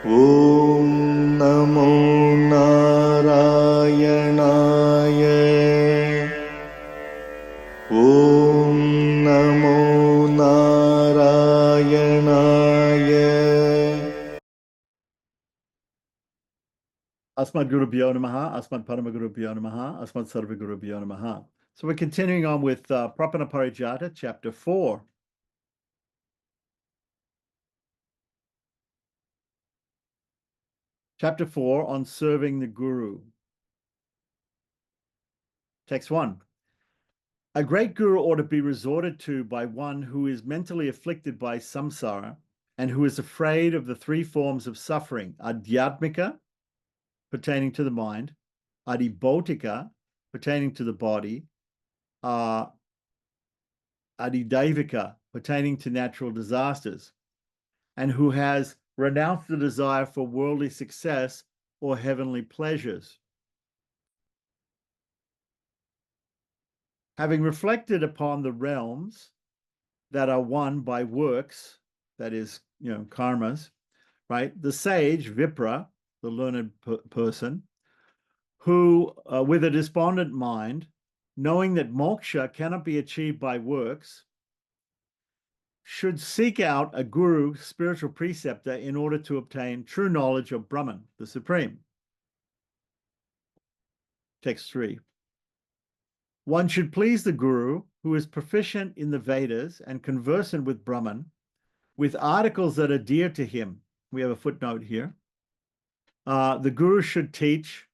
ॐ नमो नारायणाय ॐ नमो नारायणाय Asmadgurubhyo Namaha, Asmad Paramagurubhyo Namaha, Asmad Sarvagurubhyo Namaha. So we're continuing on with Prapanna Parijata, chapter 4. Chapter 4 on serving the Guru. Text 1. A great Guru ought to be resorted to by one who is mentally afflicted by samsara and who is afraid of the three forms of suffering, adhyatmika, pertaining to the mind, adibautika, pertaining to the body, adidaivika, pertaining to natural disasters, and who has renounced the desire for worldly success or heavenly pleasures. Having reflected upon the realms that are won by works, that is, karmas, right? The sage, Vipra, the learned person, who, with a despondent mind, knowing that moksha cannot be achieved by works, should seek out a guru, spiritual preceptor, in order to obtain true knowledge of Brahman, the Supreme. Text 3. One should please the guru, who is proficient in the Vedas and conversant with Brahman, with articles that are dear to him. We have a footnote here. The guru should teach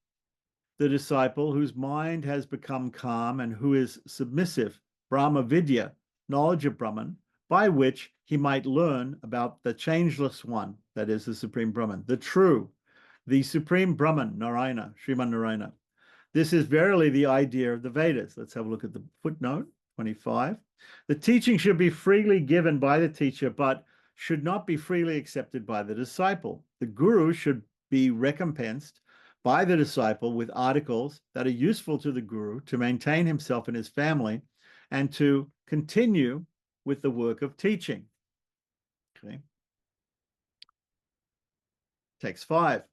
the disciple whose mind has become calm and who is submissive, Brahma Vidya, knowledge of Brahman, by which he might learn about the changeless one, that is the Supreme Brahman, the true, the Supreme Brahman, Narayana, Sriman Narayana. This is verily the idea of the Vedas. Let's have a look at the footnote, 25. The teaching should be freely given by the teacher, but should not be freely accepted by the disciple. The guru should be recompensed by the disciple with articles that are useful to the guru to maintain himself and his family and to continue with the work of teaching. Okay. Text 5.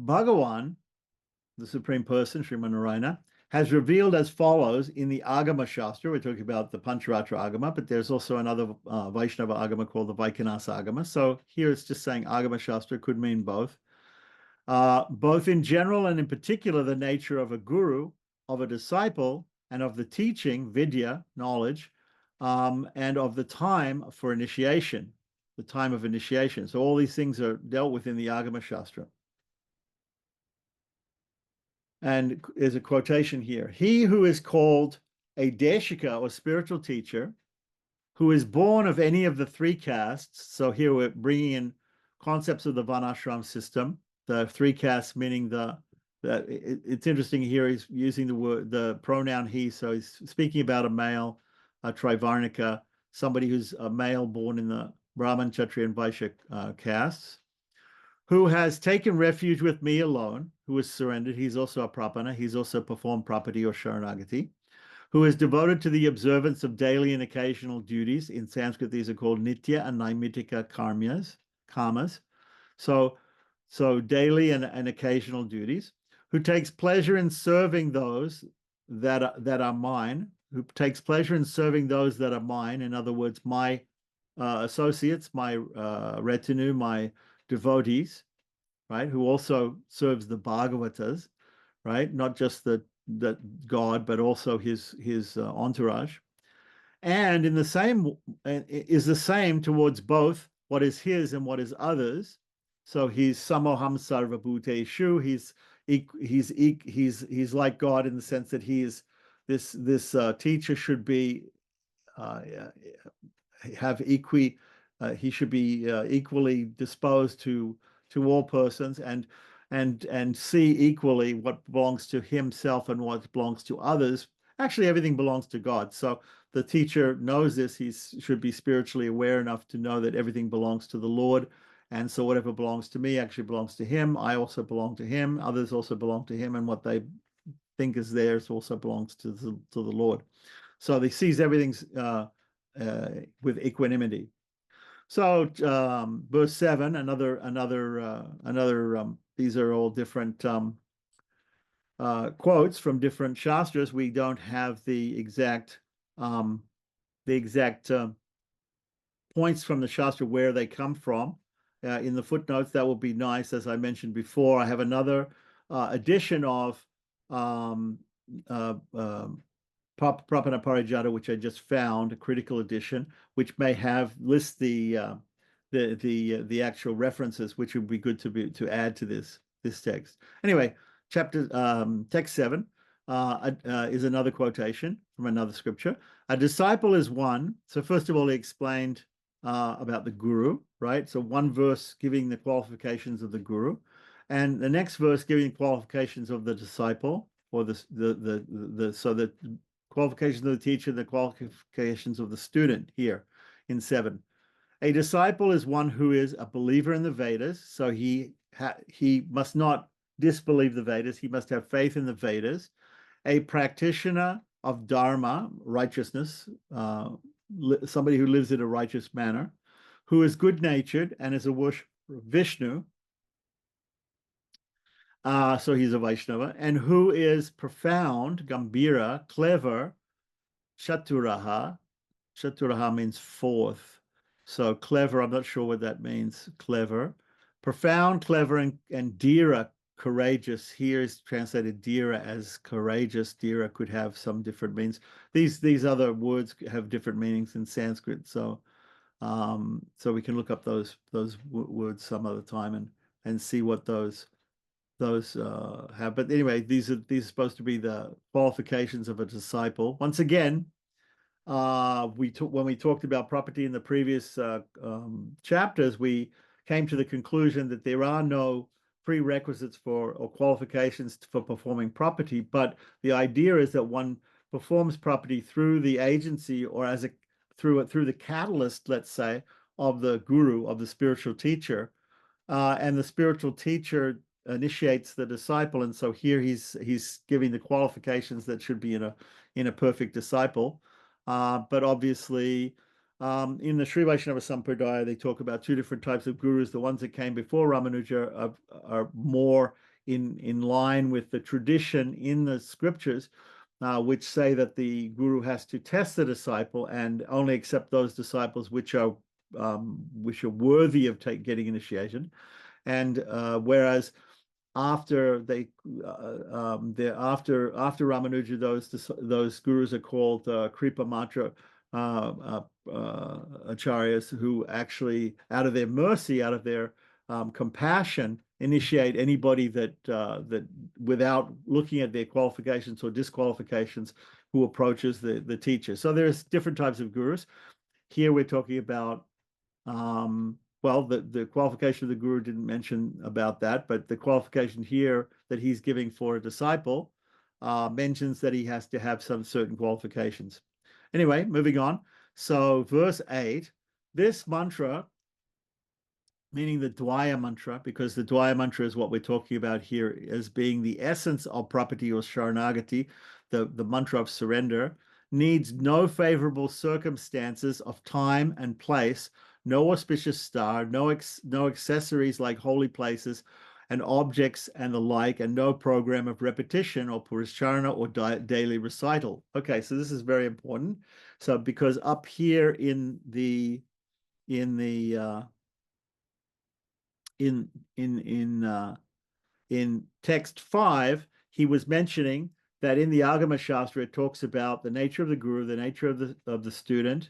Bhagavan, the Supreme Person, Sriman Narayana, has revealed as follows in the Agama Shastra. We're talking about the Pancharatra Agama, but there's also another Vaishnava Agama called the Vaikhanasa Agama. So here it's just saying Agama Shastra, could mean both. Both in general and in particular, the nature of a guru, of a disciple, and of the teaching, vidya, knowledge, and of the time for initiation, the time of initiation. So all these things are dealt with in the Agama Shastra. And there's a quotation here. He who is called a deshika or spiritual teacher, who is born of any of the three castes. So here we're bringing in concepts of the Varnashram system, the three castes, meaning it's interesting here, he's using the pronoun he, so he's speaking about a male, a Trivarnika, somebody who's a male born in the Brahman, Kshatriya, and Vaishya castes, who has taken refuge with me alone, who is surrendered. He's also a Prapanna. He's also performed Prapati or Sharanagati, who is devoted to the observance of daily and occasional duties. In Sanskrit, these are called nitya and naimitika karmas. So daily and occasional duties, who takes pleasure in serving those that are mine, who takes pleasure in serving those that are mine. In other words, my associates, my retinue, my devotees, right? Who also serves the Bhagavatas, right? Not just the God, but also his entourage, and in the same is the same towards both what is his and what is others. So he's samoham sarva bhuteshu. He's like God in the sense that he is this teacher should be have he should be equally disposed to all persons and see equally what belongs to himself and what belongs to others. Actually, everything belongs to God. So the teacher knows this. He should be spiritually aware enough to know that everything belongs to the Lord. And so whatever belongs to me actually belongs to him. I also belong to him. Others also belong to him. And what they think is theirs also belongs to the Lord. So he sees everything with equanimity. So verse 7, these are all different quotes from different shastras. We don't have the exact points from the shastra where they come from. In the footnotes, that will be nice. As I mentioned before, I have another edition of Prapanna Parijata, which I just found, a critical edition, which may have list the actual references, which would be good to add to this text. Anyway, text 7 is another quotation from another scripture. A disciple is one. So first of all, he explained about the guru, right? So one verse giving the qualifications of the guru, and the next verse giving qualifications of the disciple, or so the qualifications of the teacher, the qualifications of the student here in 7. A disciple is one who is a believer in the Vedas, so he must not disbelieve the Vedas. He must have faith in the Vedas. A practitioner of dharma, righteousness, somebody who lives in a righteous manner, who is good-natured and is a worshiper of Vishnu. So he's a Vaishnava, and who is profound, Gambhira, clever, Chaturaha. Chaturaha means fourth. So clever, I'm not sure what that means, clever. Profound, clever, and dhira, courageous. Here is translated dhira as courageous. Dhira could have some different meanings. These other words have different meanings in Sanskrit. So we can look up those words some other time and see what those have. But anyway, these are supposed to be the qualifications of a disciple. Once again, when we talked about property in the previous chapters, we came to the conclusion that there are no prerequisites or qualifications for performing property, but the idea is that one performs property through the agency or through the catalyst, let's say, of the guru, of the spiritual teacher, and the spiritual teacher initiates the disciple, and so here he's giving the qualifications that should be in a perfect disciple. But obviously, in the Sri Vaishnava Sampradaya, they talk about two different types of gurus. The ones that came before Ramanuja are more in line with the tradition in the scriptures, which say that the guru has to test the disciple and only accept those disciples which are worthy of getting initiation. And whereas after Ramanuja, those gurus are called Kripa Matra acharyas, who actually, out of their mercy, out of their compassion, initiate anybody that without looking at their qualifications or disqualifications, who approaches the teacher. So there's different types of gurus. Here we're talking about well, the qualification of the guru didn't mention about that, but the qualification here that he's giving for a disciple mentions that he has to have some certain qualifications. Anyway, moving on. So verse 8, this mantra, meaning the Dwaya mantra, because the Dwaya mantra is what we're talking about here as being the essence of property or Sharanagati, the mantra of surrender, needs no favorable circumstances of time and place, no auspicious star, no accessories like holy places and objects and the like, and no program of repetition or purusharana or daily recital. Okay, so this is very important. So because up here in text 5, he was mentioning that in the Agama Shastra, it talks about the nature of the guru, the nature of the student,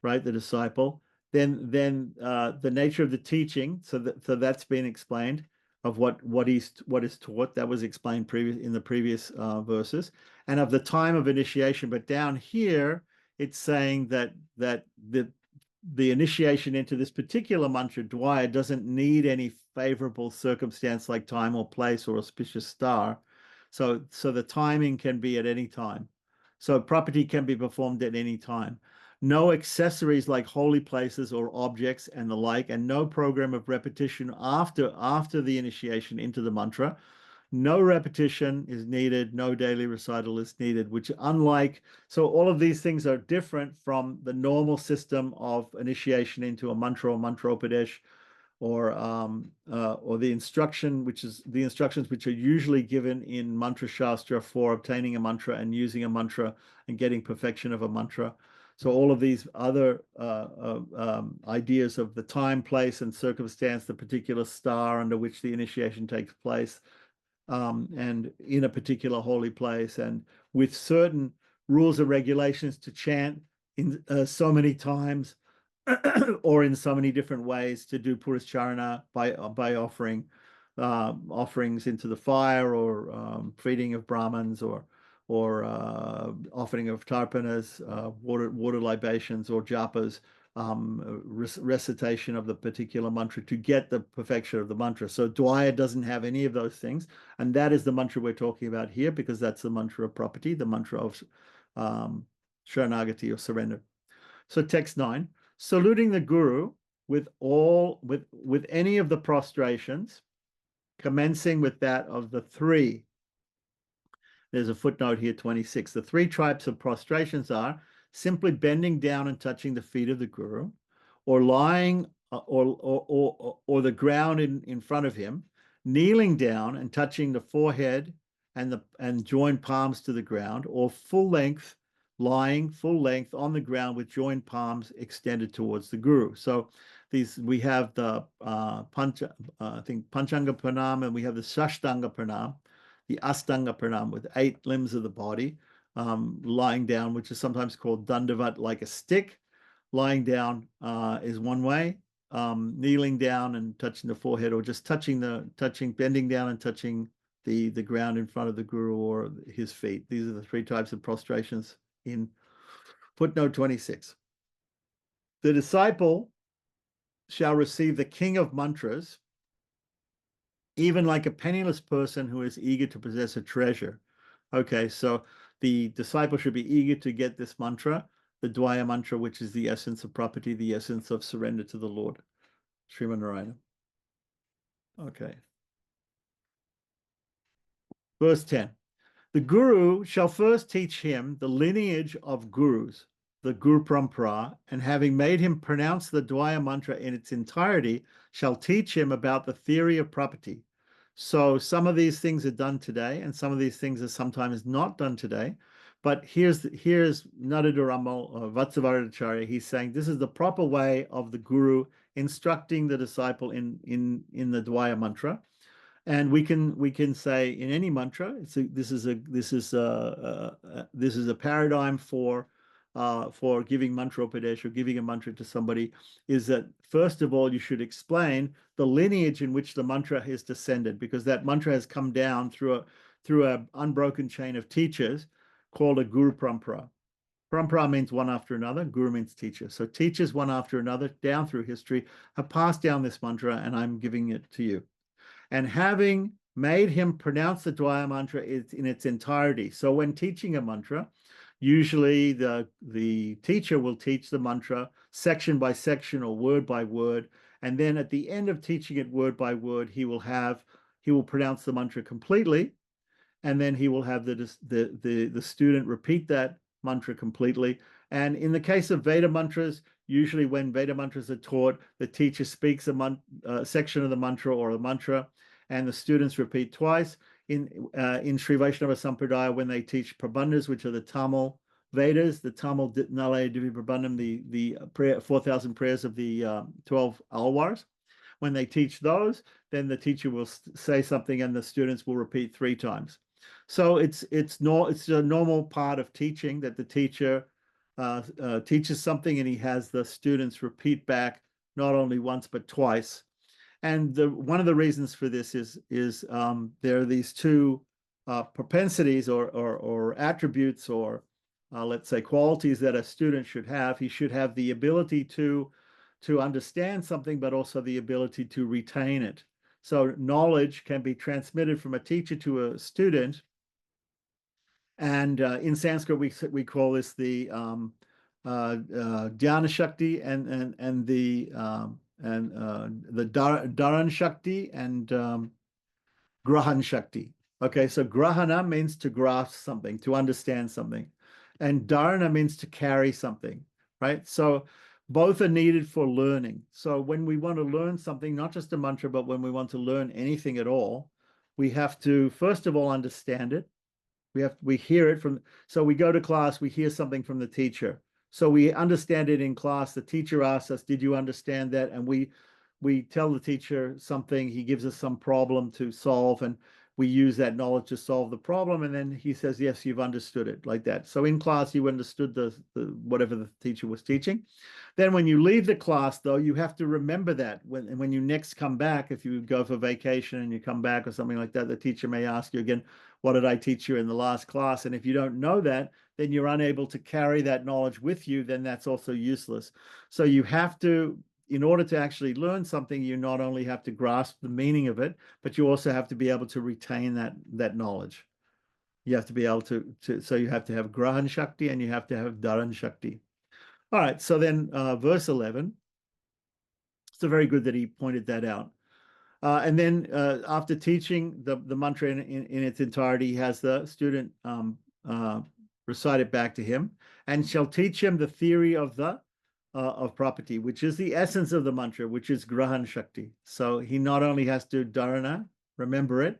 right, the disciple, then the nature of the teaching. So that's been explained, of what is taught. That was explained in the previous verses, and of the time of initiation. But down here, it's saying that the initiation into this particular mantra, Dwaya, doesn't need any favorable circumstance like time or place or auspicious star. So the timing can be at any time. So property can be performed at any time. No accessories like holy places or objects and the like, and no program of repetition after the initiation into the mantra. No repetition is needed, no daily recital is needed, which unlike, so all of these things are different from the normal system of initiation into a mantra or mantropadesh, or the instructions which are usually given in mantra shastra for obtaining a mantra and using a mantra and getting perfection of a mantra. So all of these other ideas of the time, place, and circumstance, the particular star under which the initiation takes place, and in a particular holy place, and with certain rules and regulations to chant in so many times or in so many different ways, to do purascharana by offering offerings into the fire, or feeding of Brahmins, or offering of tarpanas, water libations, or japas, recitation of the particular mantra to get the perfection of the mantra. So Dwaya doesn't have any of those things, and that is the mantra we're talking about here, because that's the mantra of property, the mantra of Sharanagati, or surrender. So text 9, saluting the Guru with any of the prostrations, commencing with that of the three. There's a footnote here, 26. The three types of prostrations are simply bending down and touching the feet of the Guru, or lying or the ground in front of him, kneeling down and touching the forehead and joined palms to the ground, or lying full length on the ground with joined palms extended towards the Guru. So we have the Panchanga Pranam, and we have the Sashtanga Pranam, the Astanga Pranam with 8 limbs of the body, lying down, which is sometimes called Dandavat, like a stick. Lying down is one way. Kneeling down and touching the forehead, or just bending down and touching the ground in front of the Guru or his feet. These are the 3 types of prostrations in footnote 26. The disciple shall receive the king of mantras, even like a penniless person who is eager to possess a treasure. Okay, so the disciple should be eager to get this mantra, the Dwaya mantra, which is the essence of property, the essence of surrender to the Lord. Sriman Narayana. Okay. Verse 10. The Guru shall first teach him the lineage of Gurus, the Guru Parampara, and having made him pronounce the Dwaya mantra in its entirety, shall teach him about the theory of property. So some of these things are done today, and some of these things are sometimes not done today. But here's Nadaduramal Vatsavardacharya. He's saying this is the proper way of the Guru instructing the disciple in the Dwaya mantra. And we can say in any mantra, this is a paradigm for giving mantra upadesh, or giving a mantra to somebody, is that first of all you should explain the lineage in which the mantra is descended, because that mantra has come down through a unbroken chain of teachers called a Guru Parampara. Parampara means one after another. Guru means teacher. So teachers one after another down through history have passed down this mantra, and I'm giving it to you. And having made him pronounce the Dwaya mantra in its entirety. So when teaching a mantra, usually the teacher will teach the mantra section by section or word by word. And then at the end of teaching it word by word, he will pronounce the mantra completely. And then he will have the student repeat that mantra completely. And in the case of Veda mantras, usually when Veda mantras are taught, the teacher speaks a section of the mantra or a mantra, and the students repeat twice. In Sri Vaishnava Sampradaya, when they teach Prabandhas, which are the Tamil Vedas, the Tamil Nalaya Divi Prabandham, the 4,000 prayers of the 12 Alwars, when they teach those, then the teacher will say something and the students will repeat 3 times. So it's a normal part of teaching that the teacher teaches something and he has the students repeat back not only once but twice. And one of the reasons for this is there are these 2 propensities or attributes, or let's say qualities, that a student should have. He should have the ability to understand something, but also the ability to retain it. So knowledge can be transmitted from a teacher to a student, and in Sanskrit we call this the Dhyana Shakti and the Dharan Shakti and Grahan Shakti. Okay, so grahana means to grasp something, to understand something. And dharana means to carry something, right? So both are needed for learning. So when we want to learn something, not just a mantra, but when we want to learn anything at all, we have to, first of all, understand it. We hear it from, so we go to class, we hear something from the teacher. So we understand it in class. The teacher asks us, did you understand that? And we tell the teacher something, he gives us some problem to solve, and we use that knowledge to solve the problem. And then he says, yes, you've understood it, like that. So in class, you understood the whatever the teacher was teaching. Then when you leave the class, though, you have to remember that when you next come back, if you go for vacation and you come back or something like that, the teacher may ask you again, what did I teach you in the last class? And if you don't know that, then you're unable to carry that knowledge with you, then that's also useless. So you have to, in order to actually learn something, you not only have to grasp the meaning of it, but you also have to be able to retain that knowledge. You have to be able so you have to have Grahan Shakti and you have to have Dharan Shakti. All right, so then verse 11. So very good that he pointed that out. And then after teaching the mantra in its entirety, he has the student recite it back to him, and shall teach him the theory of property, which is the essence of the mantra, which is Grahan Shakti. So he not only has to dharana, remember it,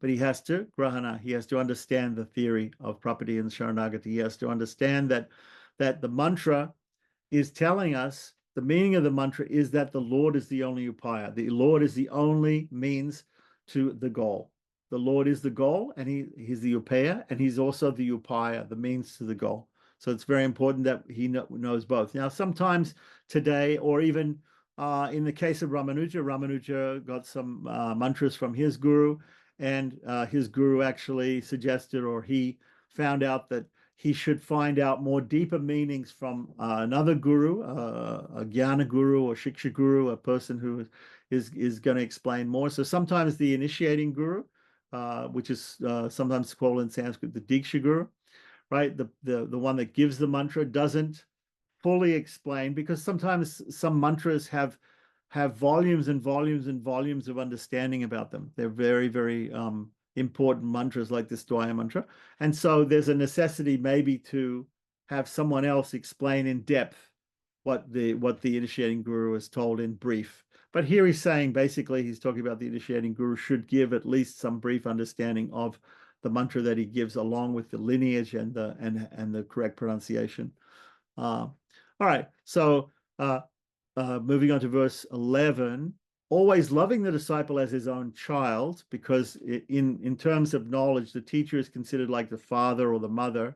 but he has to grahana. He has to understand the theory of property in Sharanagati. He has to understand that the mantra is telling us, the meaning of the mantra is that the Lord is the only upaya. The Lord is the only means to the goal. The Lord is the goal, and he's the upaya, and he's also the upaya, the means to the goal. So it's very important that he knows both. Now, sometimes today, or even in the case of Ramanuja got some mantras from his guru, and his guru actually suggested, or he found out that he should find out more deeper meanings from another guru, a jnana guru or shiksha guru, a person who is going to explain more. So sometimes the initiating guru, which is sometimes called in Sanskrit the diksha guru, right? The one that gives the mantra doesn't fully explain, because sometimes some mantras have volumes and volumes and volumes of understanding about them. They're very, very important mantras, like this Dwaya mantra. And so there's a necessity maybe to have someone else explain in depth what the initiating guru is told in brief. But here he's saying, basically, he's talking about the initiating guru should give at least some brief understanding of the mantra that he gives, along with the lineage and the correct pronunciation. All right, so moving on to verse 11, always loving the disciple as his own child, because in terms of knowledge, the teacher is considered like the father or the mother.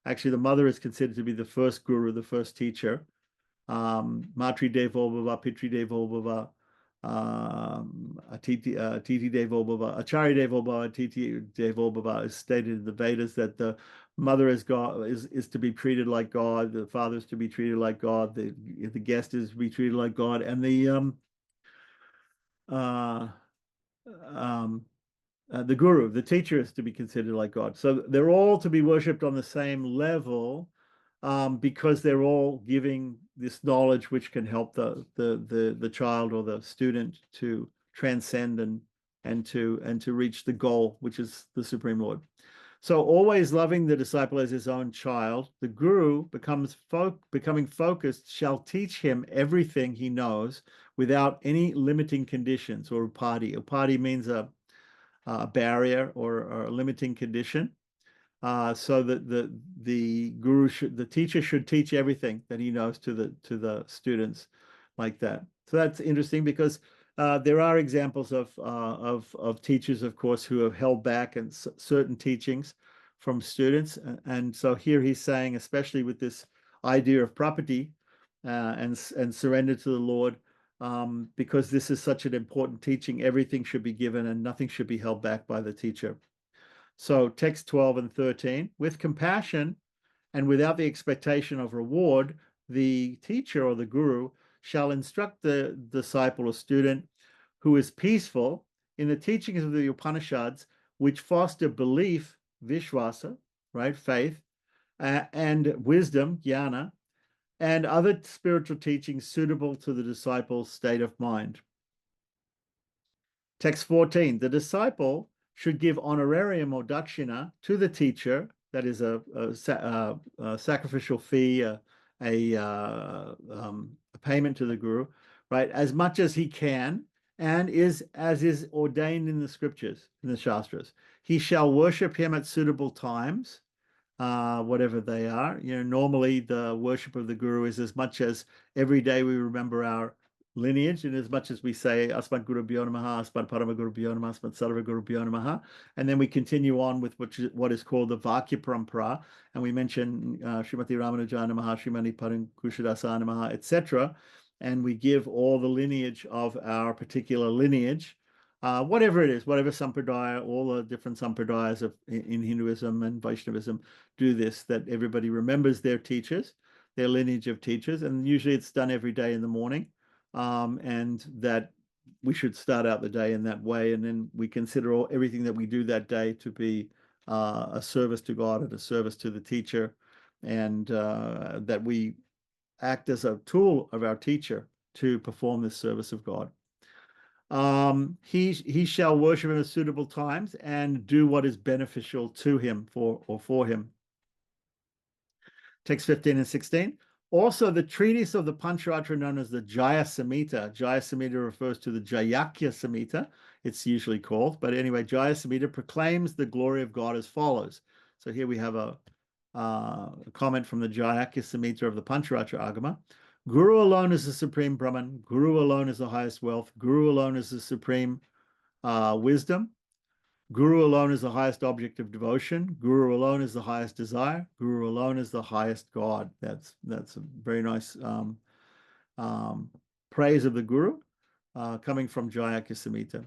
Actually, the mother is considered to be the first guru, the first teacher. Matri Devo Bhava, Pitri Devo Bhava, Titi Devo Bhava, Acharya Devo Bhava, Titi Devo Bhava is stated in the Vedas that the mother is God, is to be treated like God, the father is to be treated like God, the guest is to be treated like God, and the guru, the teacher, is to be considered like God. So they're all to be worshipped on the same level, because they're all giving this knowledge which can help the child or the student to transcend and to reach the goal, which is the Supreme Lord. So always loving the disciple as his own child, the guru becoming focused shall teach him everything he knows without any limiting conditions, or upadi. Upadi means a barrier or a limiting condition. So that the teacher should teach everything that he knows to the students, like that. So that's interesting, because there are examples of teachers, of course, who have held back and certain teachings from students, and so here he's saying, especially with this idea of property and surrender to the Lord, because this is such an important teaching, everything should be given and nothing should be held back by the teacher. So text 12 and 13, with compassion and without the expectation of reward, the teacher or the guru shall instruct the disciple or student who is peaceful in the teachings of the Upanishads, which foster belief, vishwasa, right, faith, and wisdom, jnana, and other spiritual teachings suitable to the disciple's state of mind. Text 14, the disciple should give honorarium or dakshina to the teacher, that is a sacrificial fee, a payment to the guru, right, as much as he can, and as is ordained in the scriptures, in the Shastras. He shall worship him at suitable times, whatever they are. Normally the worship of the guru is as much as every day we remember our lineage, and as much as we say Asmat Guru Bhyo Namaha, Asmat Parama Guru Bhyo Namaha, Asmat Sarva Guru Bhyo Namaha, and then we continue on with what is called the Vakya Parampara, and we mention Srimati Ramanuja Namaha, Srimati Parankushadasa Namaha, etc., and we give all the lineage of our particular lineage, whatever it is, whatever sampradaya, all the different sampradayas in Hinduism and Vaishnavism do this, that everybody remembers their teachers, their lineage of teachers, and usually it's done every day in the morning, and that we should start out the day in that way, and then we consider everything that we do that day to be a service to God and a service to the teacher, and that we act as a tool of our teacher to perform this service of God. He shall worship him at suitable times and do what is beneficial to him for him. Text 15 and 16. Also, the treatise of the Pancharatra known as the Jaya Samhita. Jaya Samhita refers to the Jayakya Samhita, it's usually called. But anyway, Jaya Samhita proclaims the glory of God as follows. So here we have a comment from the Jayakya Samhita of the Pancharatra Agama. Guru alone is the supreme Brahman. Guru alone is the highest wealth. Guru alone is the supreme wisdom. Guru alone is the highest object of devotion. Guru alone is the highest desire. Guru alone is the highest God. That's a very nice praise of the Guru coming from Jayakya Samhita.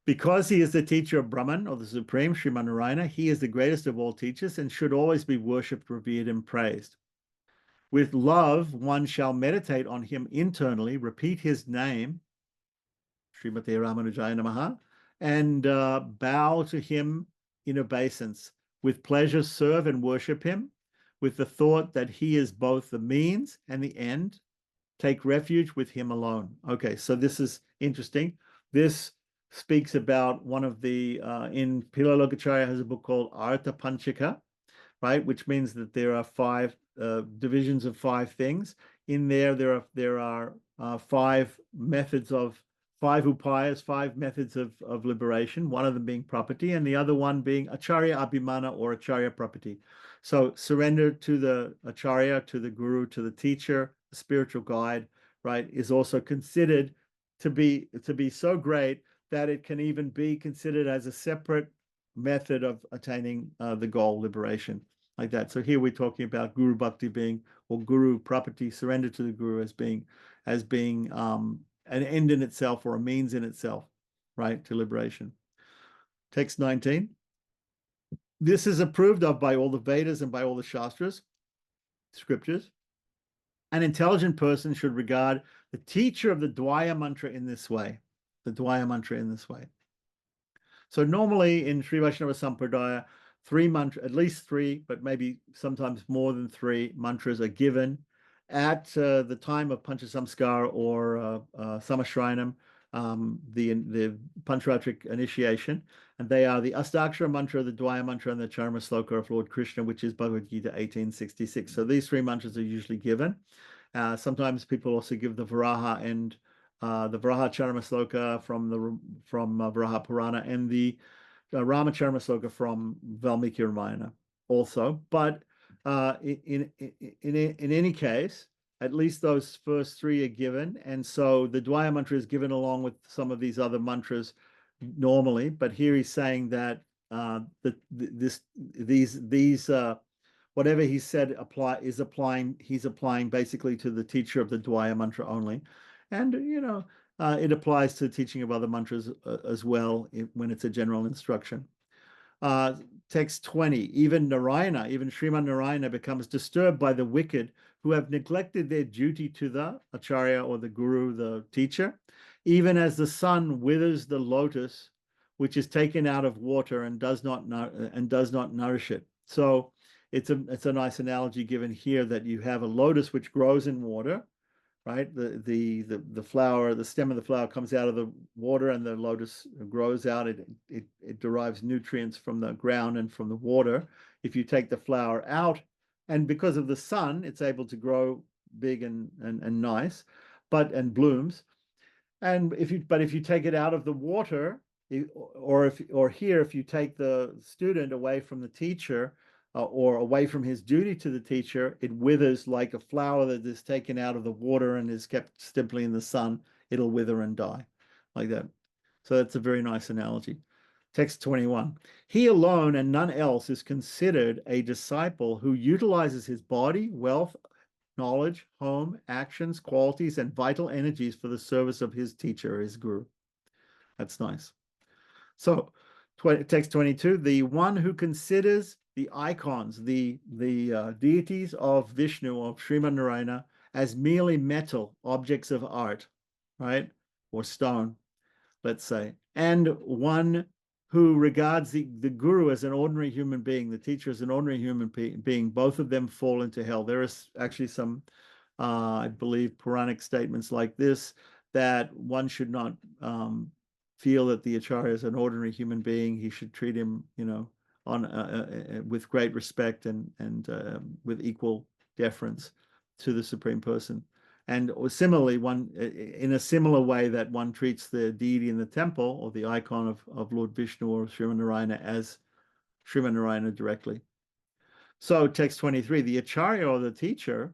Because he is the teacher of Brahman, or the Supreme, Sriman Narayana, he is the greatest of all teachers and should always be worshipped, revered, and praised. With love, one shall meditate on him internally, repeat his name, Srimati Ramanujaya Namaha, and bow to him in obeisance. With pleasure, serve and worship him, with the thought that he is both the means and the end. Take refuge with him alone. Okay, so this is interesting. This speaks about one of the, in Pila Lokacharya has a book called Artha Panchaka, right, which means that there are 5 divisions of 5 things. In there are 5 methods of 5 upayas, 5 methods of liberation, one of them being property, and the other one being acharya abhimana or acharya property. So surrender to the acharya, to the guru, to the teacher, the spiritual guide, right, is also considered to be so great that it can even be considered as a separate method of attaining the goal, liberation, like that. So here we're talking about guru bhakti being, or guru property, surrender to the guru as being an end in itself or a means in itself, right, to liberation. Text 19. This is approved of by all the Vedas and by all the Shastras, scriptures. An intelligent person should regard the teacher of the Dvaya mantra in this way, the Dvaya mantra in this way. So normally in Sri Vaishnava Sampradaya, 3 mantras, at least 3, but maybe sometimes more than 3 mantras are given at the time of Panchasamskar or Samashrayanam, the Pancharatric initiation, and they are the Astakshara mantra, the Dvaya mantra, and the Charma Sloka of Lord Krishna, which is Bhagavad Gita 1866. So these 3 mantras are usually given. Sometimes people also give the Varaha and the Varaha Charma Sloka from Varaha Purana, and the Rama Charma Sloka from Valmiki Ramayana also. But in any case, at least those first 3 are given, and so the Dvaya mantra is given along with some of these other mantras normally. But here he's saying that these whatever he said he's applying basically to the teacher of the Dvaya mantra only, and it applies to teaching of other mantras as well when it's a general instruction. Text 20, even Sriman Narayana becomes disturbed by the wicked who have neglected their duty to the acharya or the guru, the teacher, even as the sun withers the lotus, which is taken out of water and does not nourish it. So it's a nice analogy given here that you have a lotus which grows in water, right? The flower, the stem of the flower comes out of the water, and the lotus grows out. It derives nutrients from the ground and from the water. If you take the flower out, and because of the sun, it's able to grow big and nice, and blooms. And if you take it out of the water, or here, if you take the student away from the teacher, or away from his duty to the teacher, it withers like a flower that is taken out of the water and is kept simply in the sun. It'll wither and die like that. So that's a very nice analogy. Text 21. He alone and none else is considered a disciple who utilizes his body, wealth, knowledge, home, actions, qualities, and vital energies for the service of his teacher, his guru. That's nice. So text 22, the one who considers the icons, the deities of Vishnu, of Sriman Narayana, as merely metal objects of art, right? Or stone, let's say. And one who regards the guru as an ordinary human being, the teacher as an ordinary human being, both of them fall into hell. There is actually some, I believe, Puranic statements like this, that one should not feel that the Acharya is an ordinary human being. He should treat him, with great respect and with equal deference to the Supreme Person. And similarly, in a similar way that one treats the deity in the temple or the icon of Lord Vishnu or Sriman Narayana as Sriman Narayana directly. So text 23, the Acharya or the teacher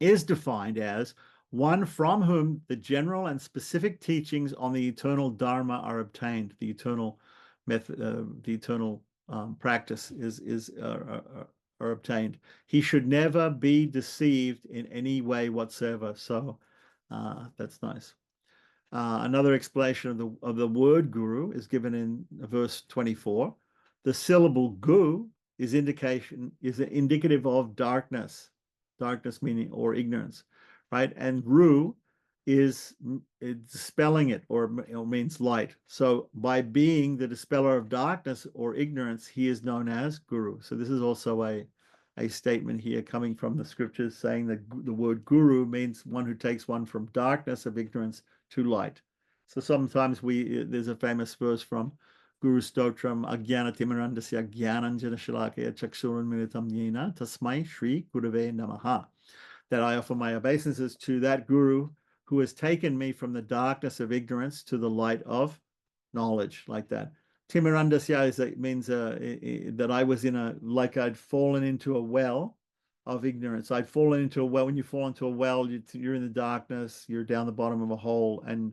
is defined as one from whom the general and specific teachings on the eternal Dharma are obtained. The eternal method, the eternal practice are obtained. He should never be deceived in any way whatsoever. So that's nice. Another explanation of the word guru is given in verse 24. The syllable gu is indicative of darkness meaning or ignorance, right? And ru is dispelling it or means light. So by being the dispeller of darkness or ignorance, he is known as guru. So this is also a statement here coming from the scriptures saying that the word guru means one who takes one from darkness of ignorance to light. So sometimes there's a famous verse from Guru Stotram, Agyana Timirandasya Gyananjana Shalakaya Chaksurun Militam Yena Tasmai Shri Gurave Namaha. That I offer my obeisances to that Guru who has taken me from the darkness of ignorance to the light of knowledge, like that. Timirandasya means that I was like I'd fallen into a well of ignorance. I'd fallen into a well. When you fall into a well, you're in the darkness, you're down the bottom of a hole, and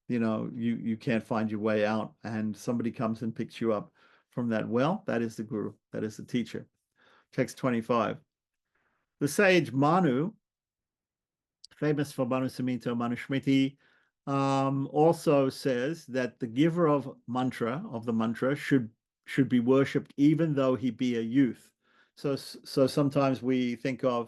you can't find your way out, and somebody comes and picks you up from that well. That is the guru, that is the teacher. Text 25. The sage Manu, famous for Manu Samhita, Manu Smriti, also says that the giver of the mantra should be worshipped even though he be a youth. So sometimes we think a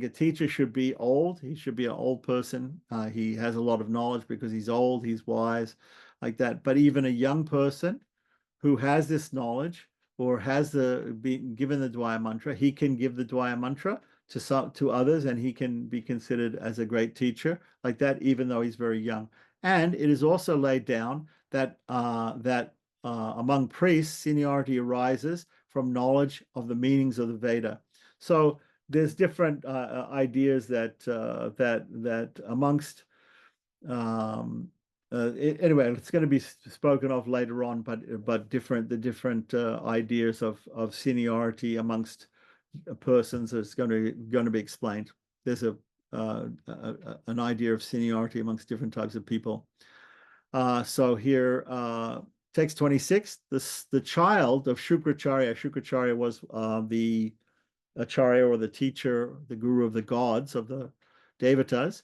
teacher should be old. He should be an old person. He has a lot of knowledge because he's old, he's wise, like that. But even a young person who has this knowledge or has been given the Dwaya mantra, he can give the Dwaya mantra to others, and he can be considered as a great teacher like that, even though he's very young. And it is also laid down that among priests, seniority arises from knowledge of the meanings of the Veda. So there's different ideas that amongst anyway, it's going to be spoken of later on, but the different ideas of seniority amongst persons is going to be explained. There's an idea of seniority amongst different types of people. So here, text 26, the child of Shukracharya. Shukracharya was the Acharya or the teacher, the guru of the gods, of the Devatas.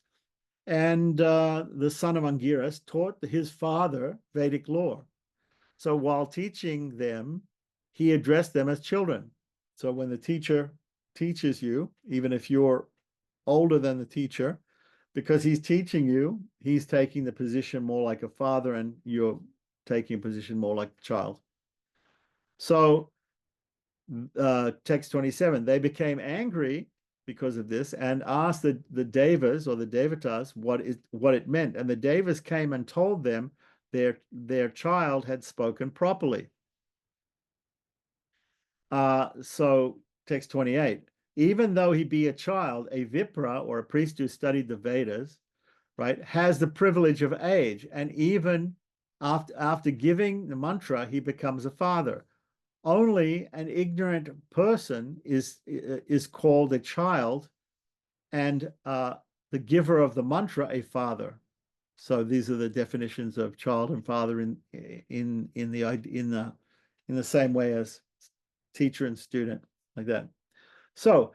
And the son of Angiras taught his father Vedic lore. So while teaching them, he addressed them as children. So when the teacher teaches you, even if you're older than the teacher, because he's teaching you, he's taking the position more like a father, and you're taking a position more like a child. So text 27, they became angry because of this, and asked the devas or the devatas what it meant. And the devas came and told them their child had spoken properly. So text 28, even though he be a child, a Vipra or a priest who studied the Vedas, right, has the privilege of age. And even after giving the mantra, he becomes a father. Only an ignorant person is called a child, and the giver of the mantra a father. So these are the definitions of child and father in the same way as teacher and student, like that. So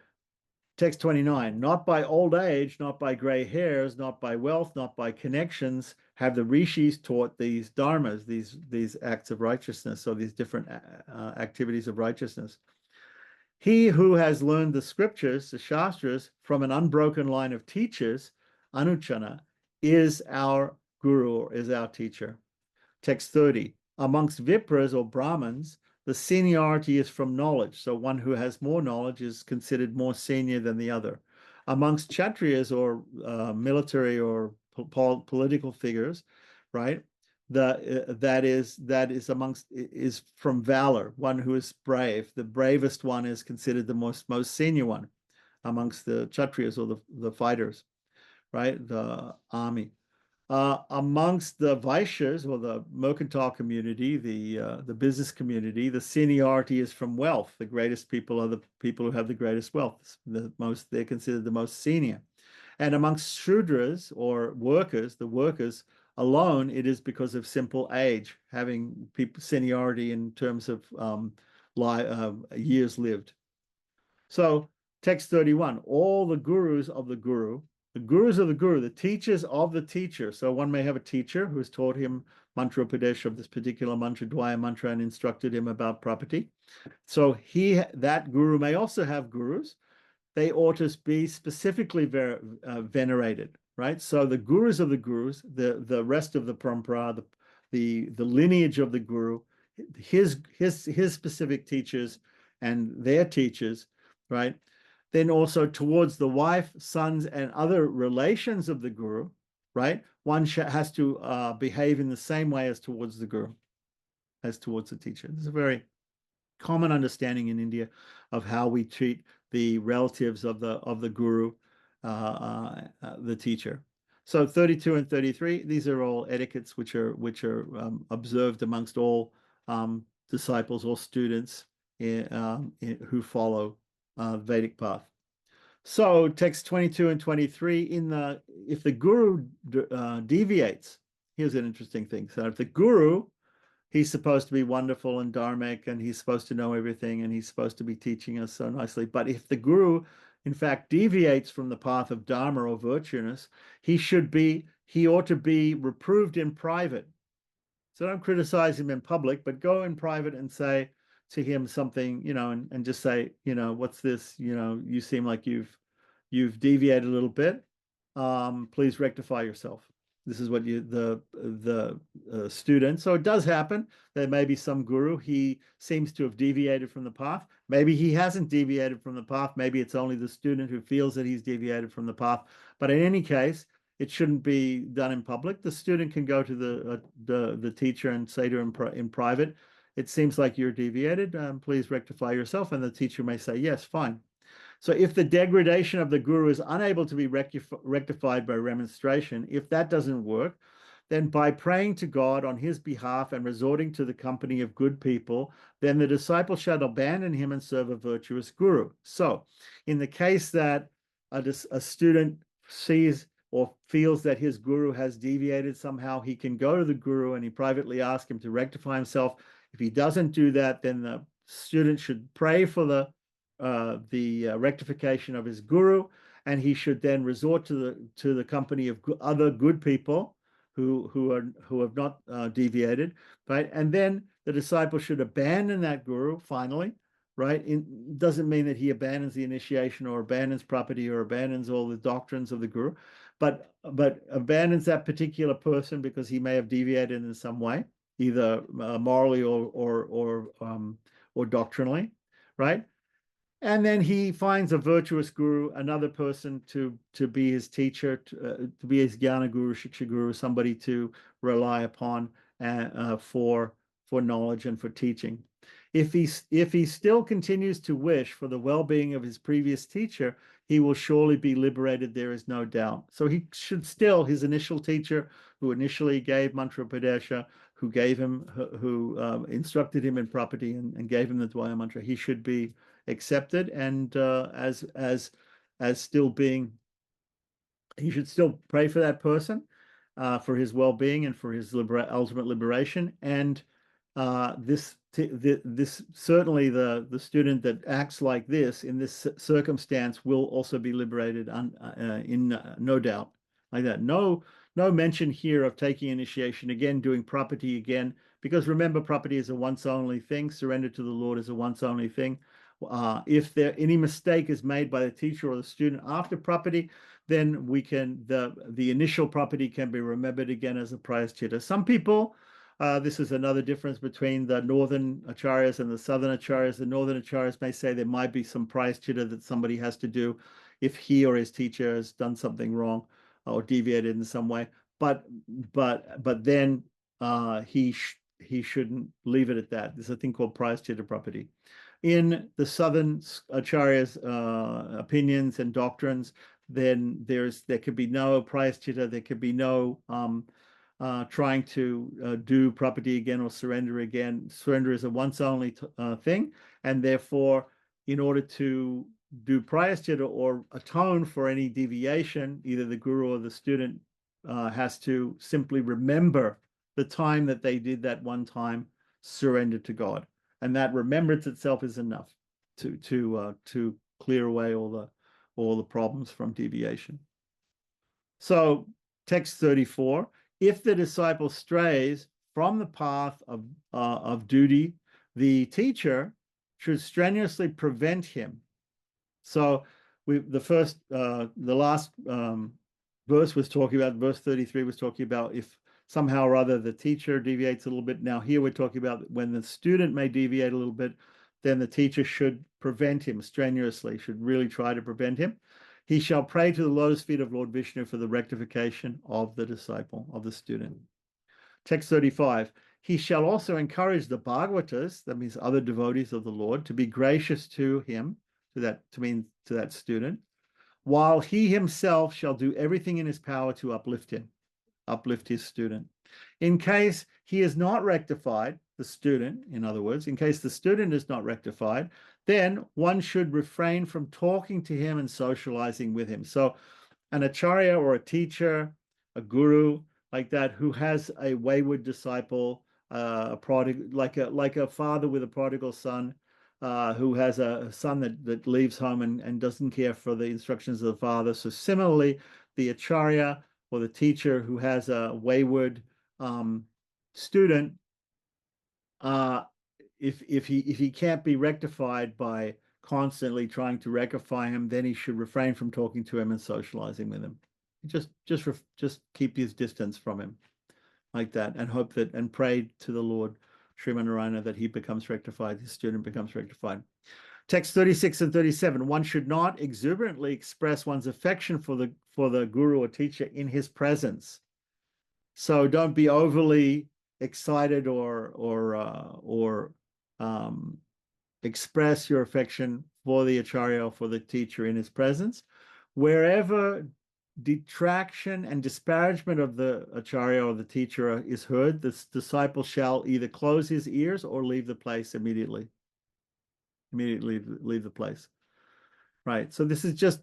text 29, not by old age, not by gray hairs, not by wealth, not by connections, have the rishis taught these dharmas, these acts of righteousness, so these different activities of righteousness. He who has learned the scriptures, the shastras, from an unbroken line of teachers, anuchana, is our guru, or is our teacher. Text 30, amongst Vipras or Brahmins, the seniority is from knowledge. So one who has more knowledge is considered more senior than the other. Amongst Kshatriyas or military or political figures, right? That is from valor, one who is brave. The bravest one is considered the most senior one amongst the Kshatriyas or the fighters, right? The army. Amongst the Vaishyas or the mercantile community, the business community, the seniority is from wealth. The greatest people are the people who have the greatest wealth. They're considered the most senior. And amongst Shudras or workers, the workers alone, it is because of simple age, having people seniority in terms of years lived. So text 31, all the gurus of the guru, the teachers of the teacher. So one may have a teacher who has taught him mantra upadesh of this particular mantra, Dwaya mantra, and instructed him about property. So that guru may also have gurus. They ought to be specifically venerated, right? So the gurus of the gurus, the rest of the parampara, the lineage of the guru, his specific teachers and their teachers, right? Then also towards the wife, sons, and other relations of the guru, right? One has to behave in the same way as towards the guru, as towards the teacher. This is a very common understanding in India of how we treat the relatives of the guru, the teacher. So 32 and 33, these are all etiquettes which are observed amongst all disciples or students who follow Vedic path. So text 22 and 23, if the guru deviates, here's an interesting thing. So if the guru, he's supposed to be wonderful and dharmic, and he's supposed to know everything, and he's supposed to be teaching us so nicely. But if the guru, in fact, deviates from the path of dharma or virtuousness, he ought to be reproved in private. So don't criticize him in public, but go in private and say to him something, and just say, what's this? You seem like you've deviated a little bit. Please rectify yourself. This is what the student. So it does happen. There may be some guru, he seems to have deviated from the path. Maybe he hasn't deviated from the path. Maybe it's only the student who feels that he's deviated from the path. But in any case, it shouldn't be done in public. The student can go to the teacher and say to him in private, it seems like you're deviated. Please rectify yourself. And the teacher may say, yes, fine. So if the degradation of the guru is unable to be rectified by remonstration, if that doesn't work, then by praying to God on his behalf and resorting to the company of good people, then the disciple shall abandon him and serve a virtuous guru. So in the case that a student sees or feels that his guru has deviated somehow, he can go to the guru and he privately ask him to rectify himself. If he doesn't do that, then the student should pray for the rectification of his guru, and he should then resort to the company of other good people who have not deviated, right? And then the disciple should abandon that guru finally, right? It doesn't mean that he abandons the initiation or abandons property or abandons all the doctrines of the guru, but abandons that particular person because he may have deviated in some way, either morally or doctrinally, right? And then he finds a virtuous guru, another person to be his teacher, to be his jnana guru, shiksha guru, somebody to rely upon for knowledge and for teaching. If he still continues to wish for the well-being of his previous teacher, he will surely be liberated. There is no doubt. So he should still, his initial teacher, who initially gave mantra padesha, who gave him, who instructed him in property and gave him the Dvaya mantra, he should be accepted and as still being, he should still pray for that person for his well-being and for his ultimate liberation. And this certainly the student that acts like this in this circumstance will also be liberated in no doubt, like that. No mention here of taking initiation again, doing property again, because remember, property is a once only thing. Surrender to the Lord is a once only thing. If there any mistake is made by the teacher or the student after property, then we can the initial property can be remembered again as a prayaschitta. Some people, this is another difference between the northern acharyas and the southern acharyas. The northern acharyas may say there might be some prayaschitta that somebody has to do if he or his teacher has done something wrong or deviated in some way. But then he shouldn't leave it at that. There's a thing called prayaschitta property. In the southern acharyas' opinions and doctrines, then there could be no prayaschitta, there could be no trying to do property again or surrender again. Surrender is a once only thing, and therefore, in order to do prayaschitta or atone for any deviation, either the guru or the student has to simply remember the time that they did that one time surrender to God, and that remembrance itself is enough to clear away all the problems from deviation. So text 34, if the disciple strays from the path of duty, the teacher should strenuously prevent him. So the last verse was talking about, verse 33 was talking about if somehow or other the teacher deviates a little bit. Now here we're talking about when the student may deviate a little bit, then the teacher should prevent him strenuously, should really try to prevent him. He shall pray to the lotus feet of Lord Vishnu for the rectification of the disciple, of the student. Text 35, he shall also encourage the Bhagavatas, that means other devotees of the Lord, to be gracious to him, to that student, while he himself shall do everything in his power to uplift his student. In case he is not rectified, the student, in other words, in case the student is not rectified, then one should refrain from talking to him and socializing with him. So an acharya or a teacher, a guru like that, who has a wayward disciple, a prodigal, like a father with a prodigal son, who has a son that leaves home and doesn't care for the instructions of the father. So similarly, the acharya or the teacher who has a wayward student, if he can't be rectified by constantly trying to rectify him, then he should refrain from talking to him and socializing with him. Just keep his distance from him, like that, and hope that and pray to the Lord Sriman Narayana that he becomes rectified, his student becomes rectified. Text 36 and 37. One should not exuberantly express one's affection for the guru or teacher in his presence. So don't be overly excited or express your affection for the acharya or for the teacher in his presence. Wherever detraction and disparagement of the acharya or the teacher is heard, the disciple shall either close his ears or leave the place immediately. Immediately leave the place. Right. So this is just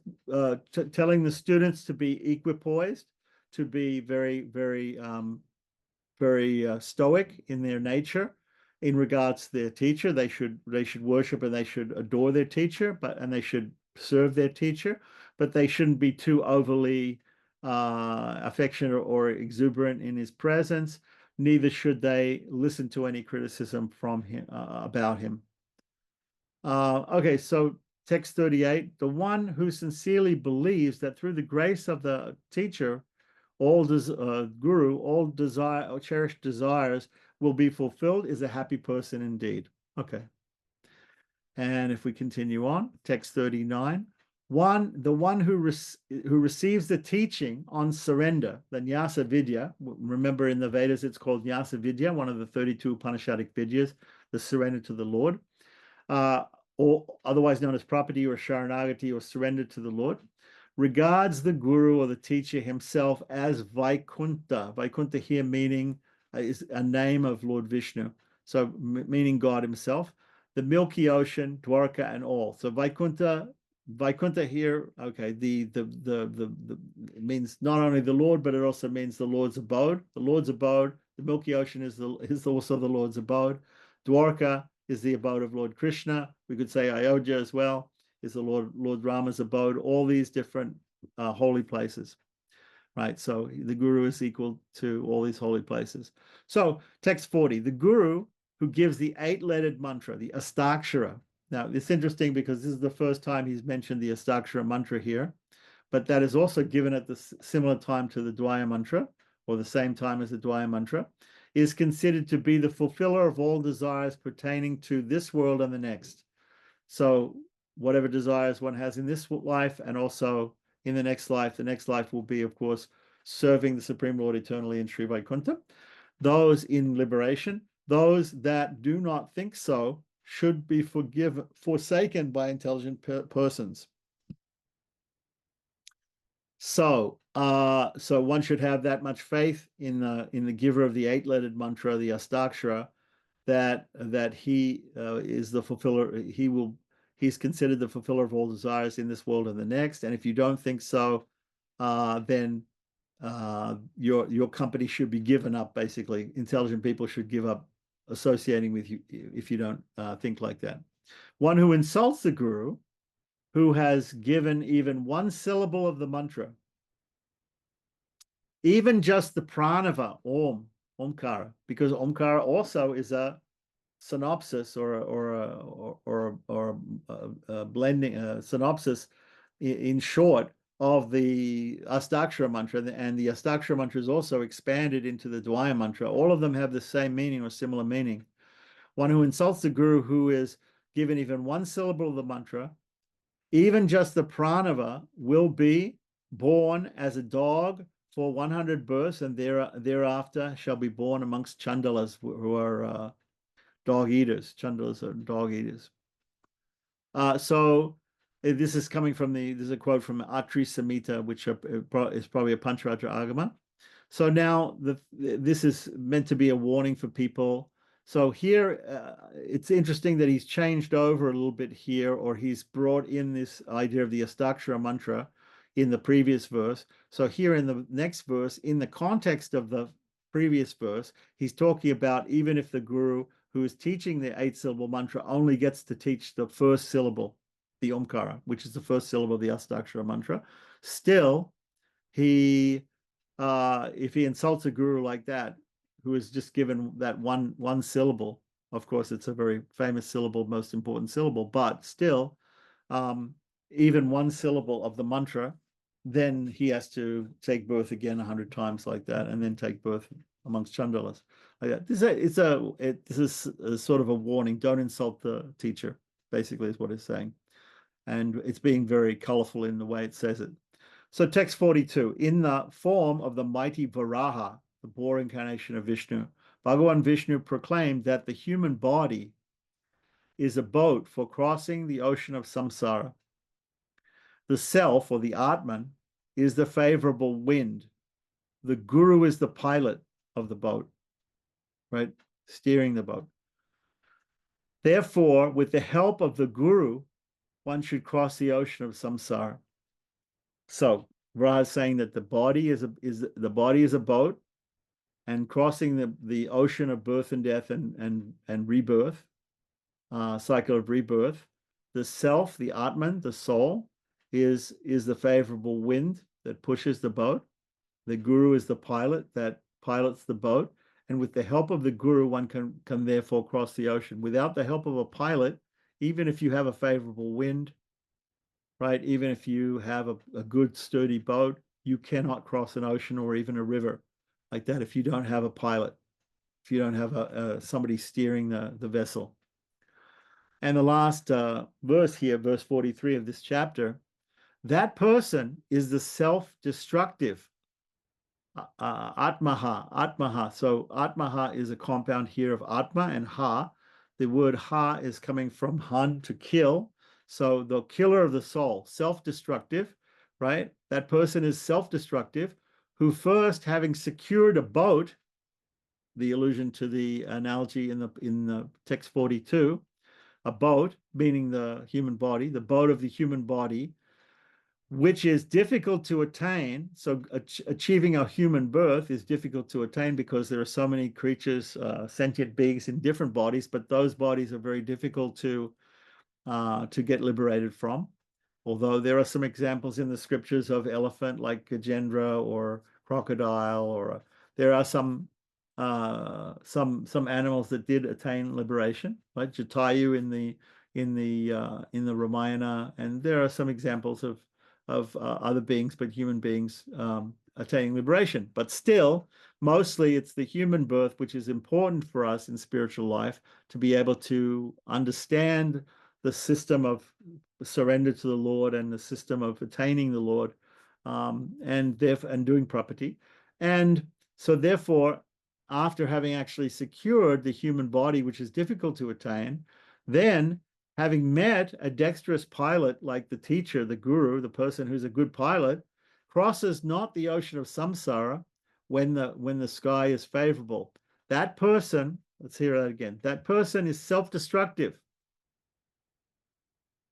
telling the students to be equipoised, to be very, very, very stoic in their nature in regards to their teacher. They should worship and they should adore their teacher, and they should serve their teacher, but they shouldn't be too overly affectionate or exuberant in his presence. Neither should they listen to any criticism from him about him. Okay, so text 38, the one who sincerely believes that through the grace of the teacher, all guru, all cherished desires will be fulfilled is a happy person indeed. Okay. And if we continue on, text 39, the one who receives the teaching on surrender, the Nyasa Vidya, remember in the Vedas it's called Nyasa Vidya, one of the 32 Upanishadic Vidyas, the surrender to the Lord, or otherwise known as Prapati or Sharanagati or surrender to the Lord, regards the guru or the teacher himself as Vaikuntha. Vaikuntha here meaning is a name of Lord Vishnu, so meaning God himself, the milky ocean, Dwarka, and all. So Vaikuntha here, okay, it means not only the Lord, but it also means the Lord's abode. The Lord's abode, the milky ocean is also the Lord's abode. Dwarka is the abode of Lord Krishna. We could say Ayodhya as well is the Lord Rama's abode. All these different holy places, right? So the guru is equal to all these holy places. So text 40, the guru who gives the 8-lettered mantra, the Astakshara. Now, it's interesting because this is the first time he's mentioned the Astakshara mantra here, but that is also given at the similar time to the Dwaya mantra, or the same time as the Dwaya mantra, is considered to be the fulfiller of all desires pertaining to this world and the next. So whatever desires one has in this life and also in the next life will be, of course, serving the Supreme Lord eternally in Sri Vaikuntha. Those in liberation, those that do not think so, should be forsaken by intelligent persons. So one should have that much faith in the giver of the 8-lettered mantra, the Astakshara, that he is the fulfiller. He's considered the fulfiller of all desires in this world and the next. And if you don't think so, then your company should be given up. Basically, intelligent people should give up associating with you if you don't think like that. One who insults the guru, who has given even one syllable of the mantra, even just the pranava, Omkara, because Omkara also is a synopsis or a blending, synopsis in short of the Astakshara mantra, and the Astakshara mantra is also expanded into the Dwaya mantra. All of them have the same meaning or similar meaning. One who insults the guru who is given even one syllable of the mantra, even just the pranava, will be born as a dog for 100 births, and thereafter shall be born amongst chandalas who are dog eaters. Chandalas are dog eaters. So this is coming from this is a quote from Atri Samhita, which is probably a Pancharatra Agama. So now this is meant to be a warning for people. So here, it's interesting that he's changed over a little bit here, or he's brought in this idea of the Astakshara mantra in the previous verse. So here in the next verse, in the context of the previous verse, he's talking about even if the guru who is teaching the 8-syllable mantra only gets to teach the first syllable, the Omkara, which is the first syllable of the Astakshara mantra, still, if he insults a guru like that, who is just given that one syllable, of course, it's a very famous syllable, most important syllable, but still, even one syllable of the mantra, then he has to take birth again 100 times like that, and then take birth amongst chandalas. Like that. This is a sort of a warning. Don't insult the teacher, basically, is what it's saying. And it's being very colorful in the way it says it. So text 42, in the form of the mighty Varaha, the boar incarnation of Vishnu, Bhagavan Vishnu proclaimed that the human body is a boat for crossing the ocean of samsara. The self, or the Atman, is the favorable wind. The guru is the pilot of the boat, right? Steering the boat. Therefore, with the help of the guru, one should cross the ocean of samsara. So Varaha is saying that the body is a boat, and crossing the ocean of birth and death and rebirth, cycle of rebirth. The self, the Atman, the soul, is the favorable wind that pushes the boat. The guru is the pilot that pilots the boat. And with the help of the guru, one can therefore cross the ocean. Without the help of a pilot, even if you have a favorable wind, right, even if you have a good sturdy boat, you cannot cross an ocean or even a river like that if you don't have a pilot, if you don't have somebody steering the vessel. And the last verse here, verse 43 of this chapter, that person is the self-destructive atmaha. So atmaha is a compound here of atma and ha. The word ha is coming from han, to kill. So the killer of the soul, self-destructive, right? That person is self-destructive, who first, having secured a boat, the allusion to the analogy in the text 42, a boat, meaning the human body, the boat of the human body, which is difficult to attain. So achieving a human birth is difficult to attain because there are so many creatures, sentient beings in different bodies, but those bodies are very difficult to get liberated from. Although there are some examples in the scriptures of elephant, like Gajendra, or crocodile, or there are some animals that did attain liberation, like Jatayu in the Ramayana, and there are some examples of other beings, but human beings attaining liberation. But still, mostly it's the human birth which is important for us in spiritual life, to be able to understand the system of surrender to the Lord and the system of attaining the Lord, and doing property. And so therefore, after having actually secured the human body, which is difficult to attain, then having met a dexterous pilot, like the teacher, the guru, the person who's a good pilot, crosses not the ocean of samsara when the sky is favorable. That person, let's hear that again, that person is self-destructive,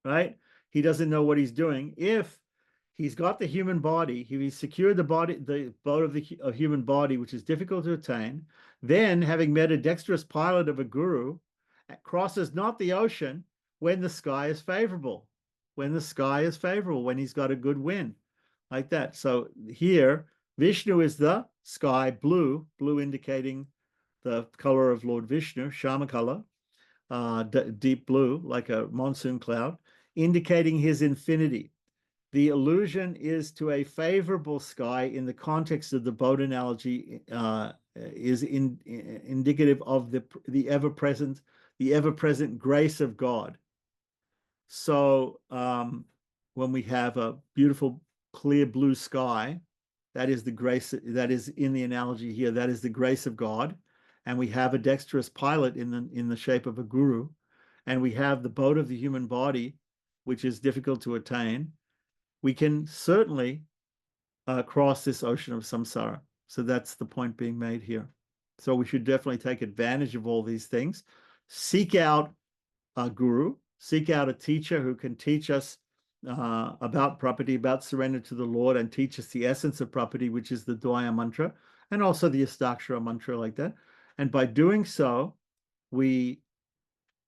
right? He doesn't know what he's doing. If he's got the human body, he's secured the boat of the human body, which is difficult to attain, then, having met a dexterous pilot of a guru, crosses not the ocean when the sky is favorable. When the sky is favorable, when he's got a good wind, like that. So here, Vishnu is the sky, blue indicating the color of Lord Vishnu, Shama color, deep blue, like a monsoon cloud, indicating his infinity. The allusion is to a favorable sky in the context of the boat analogy, is indicative of the ever-present grace of God. So when we have a beautiful, clear blue sky, that is the grace that is in the analogy here. That is the grace of God. And we have a dexterous pilot in the shape of a guru. And we have the boat of the human body, which is difficult to attain. We can certainly cross this ocean of samsara. So that's the point being made here. So we should definitely take advantage of all these things. Seek out a guru, seek out a teacher who can teach us about property, about surrender to the Lord, and teach us the essence of property, which is the Dwaya mantra, and also the Astakshara mantra, like that. And by doing so, we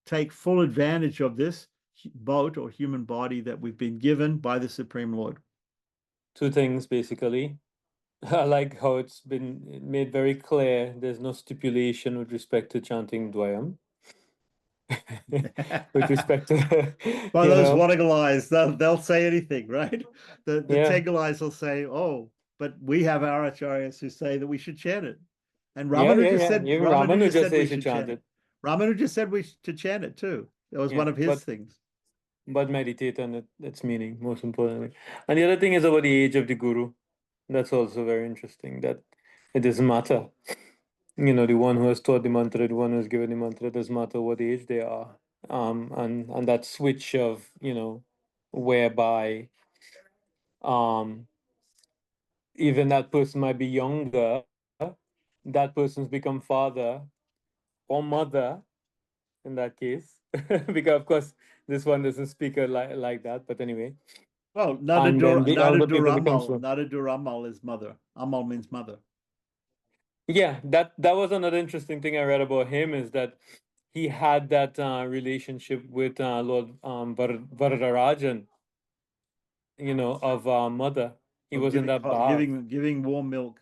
take full advantage of this boat or human body that we've been given by the Supreme Lord. Two things, basically. I like how it's been made very clear there's no stipulation with respect to chanting Dwayam. With respect to, Well, you those know, Wadagalais, they'll say anything, right? The yeah, Tegalais will say, "Oh, but we have our acharyas who say that we should chant it." And yeah. Even Ramanuja Ramanuja said we says you should chant chant it. it. Ramanuja said we should chant it too. That was Yeah, one of his things. but meditate on its meaning, most importantly. And the other thing is about the age of the guru. That's also very interesting, that it doesn't matter. You know, the one who has taught the mantra, the one who has given the mantra, doesn't matter what age they are. And that switch of, whereby even that person might be younger, that person's become father or mother in that case. Because of course this one doesn't speak like that, but anyway. Well, And then the elder people become Nada Duramal is mother. Amal means mother. Yeah, that was another interesting thing I read about him, is that he had that relationship with Lord Varadarajan, of mother. He Of was in giving that bath. giving warm milk.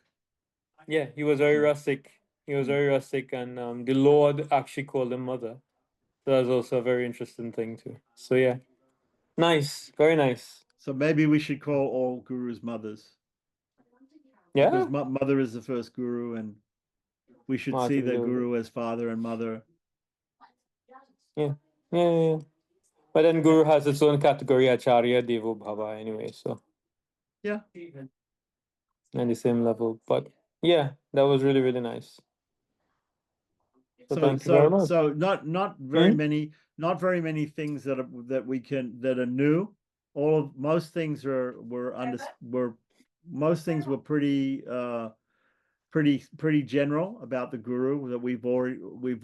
Yeah, he was very rustic. He was very rustic, and the Lord actually called him mother. So that's also a very interesting thing too. So yeah, nice, very nice. So maybe we should call all gurus mothers, because Yeah, mother is the first guru, and we should see Martin, the guru as father and mother. yeah, yeah, yeah. But then Guru has its own category, Acharya Devo Bhava, anyway, so Yeah. on the same level. But yeah, that was really, really nice. So So thank you very much. so not very many things that are new. Most things most things were pretty general about the guru that we've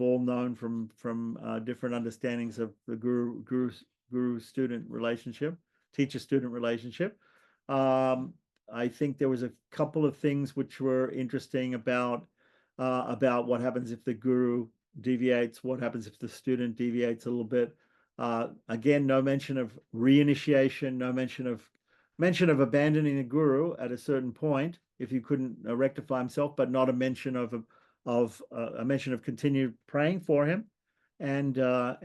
all known from different understandings of the guru student relationship, teacher student relationship. I think there was a couple of things which were interesting about what happens if the guru deviates, what happens if the student deviates a little bit. Again, no mention of reinitiation, no mention of abandoning the guru at a certain point if he couldn't rectify himself, but not a mention of a mention of continued praying for him, and a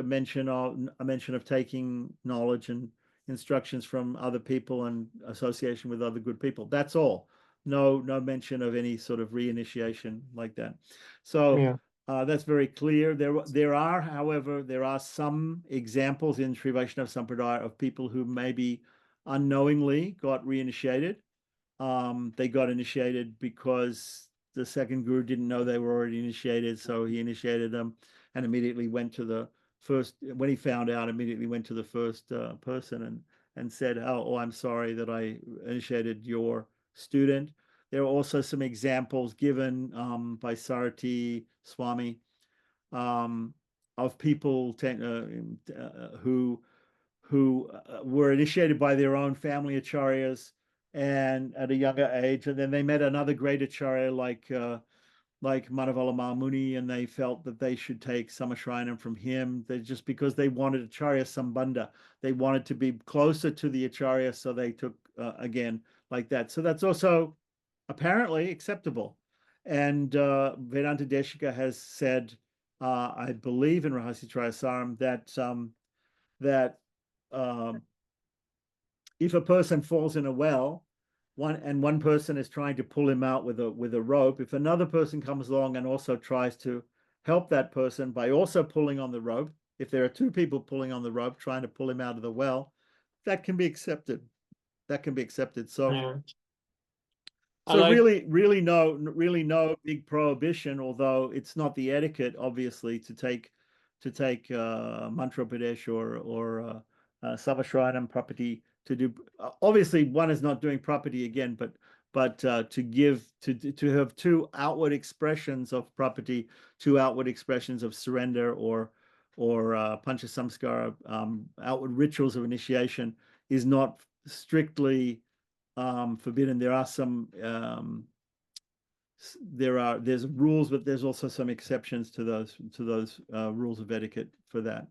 mention of taking knowledge and instructions from other people and association with other good people. That's all. No mention of any sort of reinitiation like that. So Yeah. that's very clear. However, there are some examples in Sri Vaishnava Sampradaya of people who maybe unknowingly got reinitiated. They got initiated because the second guru didn't know they were already initiated, so he initiated them and immediately went to the first. When he found out, immediately went to the first person and said, "Oh, I'm sorry that I initiated your student." There are also some examples given by Sarati Swami of people who were initiated by their own family acharyas and at a younger age, and then they met another great acharya like Manavala Mahamuni, and they felt that they should take Samashrayanam from him. Just because they wanted Acharya Sambandha, they wanted to be closer to the Acharya, so they took again like that. So that's also apparently acceptable. And Vedanta Deshika has said, I believe in Rahasya Trayasaram, that if a person falls in a well, one person is trying to pull him out with a rope, if another person comes along and also tries to help that person by also pulling on the rope, if there are two people pulling on the rope trying to pull him out of the well, that can be accepted. So Yeah. I so like really no big prohibition, although it's not the etiquette, obviously, to take mantra Pradesh or Savashranam property to do. Obviously, one is not doing property again, but to have two outward expressions of property, two outward expressions of surrender or pancha samskara, outward rituals of initiation, is not strictly forbidden. There are some there's rules, but there's also some exceptions to those rules of etiquette for that.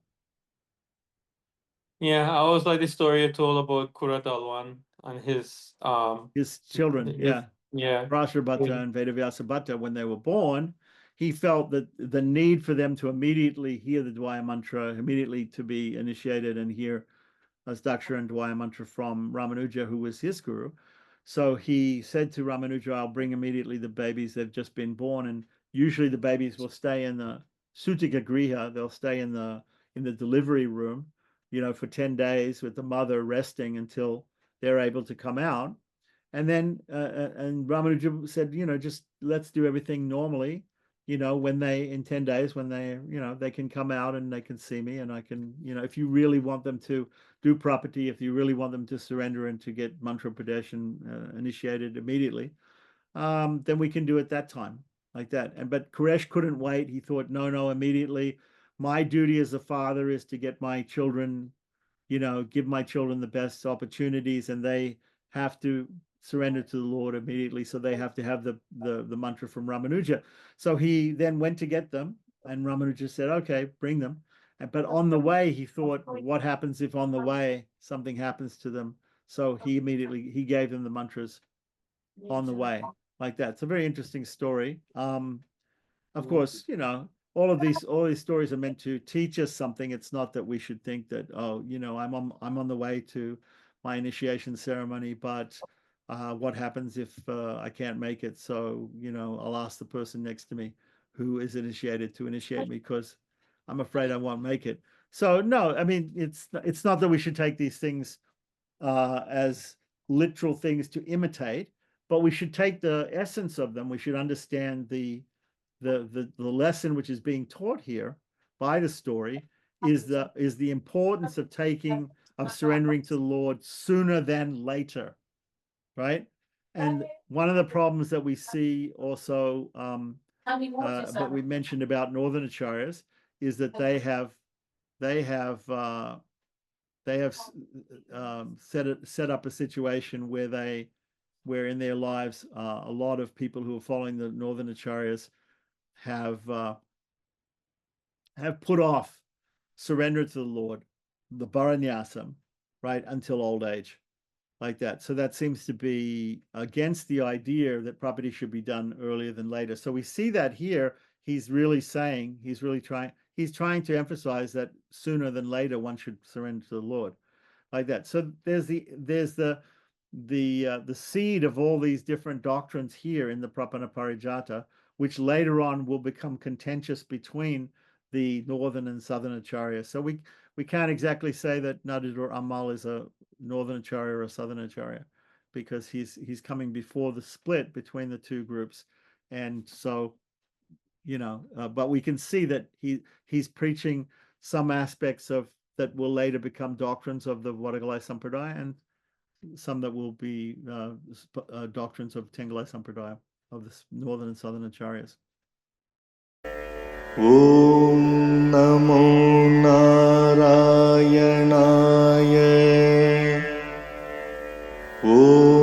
Yeah, I always like the story you told about Kurat Alwan and his His children, his yeah. Prasharbhatta and Vedavyasa Bhatta, when they were born, he felt that the need for them to immediately hear the Dwaya mantra, immediately to be initiated and hear Astakshara and Dwaya mantra from Ramanuja, who was his guru. So he said to Ramanuja, I'll bring immediately the babies. They've just been born. And usually the babies will stay in the Sutika Griha. They'll stay in the delivery room, for 10 days with the mother resting until they're able to come out. And then, and Ramanuja said, just let's do everything normally. When in 10 days, when they can come out and they can see me, and I can, if you really want them to do property, if you really want them to surrender and to get mantra pradesh initiated immediately, then we can do it that time, like that. But Quresh couldn't wait. He thought, no, immediately. My duty as a father is to get my children, give my children the best opportunities, and they have to surrender to the Lord immediately. So they have to have the mantra from Ramanuja. So he then went to get them, and Ramanuja said, okay, bring them. But on the way, he thought, what happens if on the way something happens to them? So he gave them the mantras on the way, like that. It's a very interesting story. Of course, all these stories are meant to teach us something. It's not that we should think that, I'm on the way to my initiation ceremony, but what happens if I can't make it? So, I'll ask the person next to me who is initiated to initiate me, because I'm afraid I won't make it. So no, I mean, it's not that we should take these things as literal things to imitate, but we should take the essence of them. We should understand the lesson which is being taught here by the story is the importance of surrendering to the Lord sooner than later, right? And one of the problems that we see also, but we mentioned about Northern Acharyas, is that they have set up a situation where in their lives a lot of people who are following the Northern Acharyas have put off surrender to the Lord, the Baranyasam, right, until old age, like that. So that seems to be against the idea that property should be done earlier than later. So we see that here. He's trying to emphasize that sooner than later one should surrender to the Lord, like that. So there's the seed of all these different doctrines here in the Prapanna Parijata, which later on will become contentious between the Northern and Southern Acharya. So we can't exactly say that Nadadhur Amal is a Northern Acharya or a Southern Acharya, because he's coming before the split between the two groups. And so, but we can see that he's preaching some aspects of that will later become doctrines of the Vadagalai Sampradaya, and some that will be doctrines of Tengalai Sampradaya, of the Northern and Southern Acharyas. Om Namo Narayanaya. Om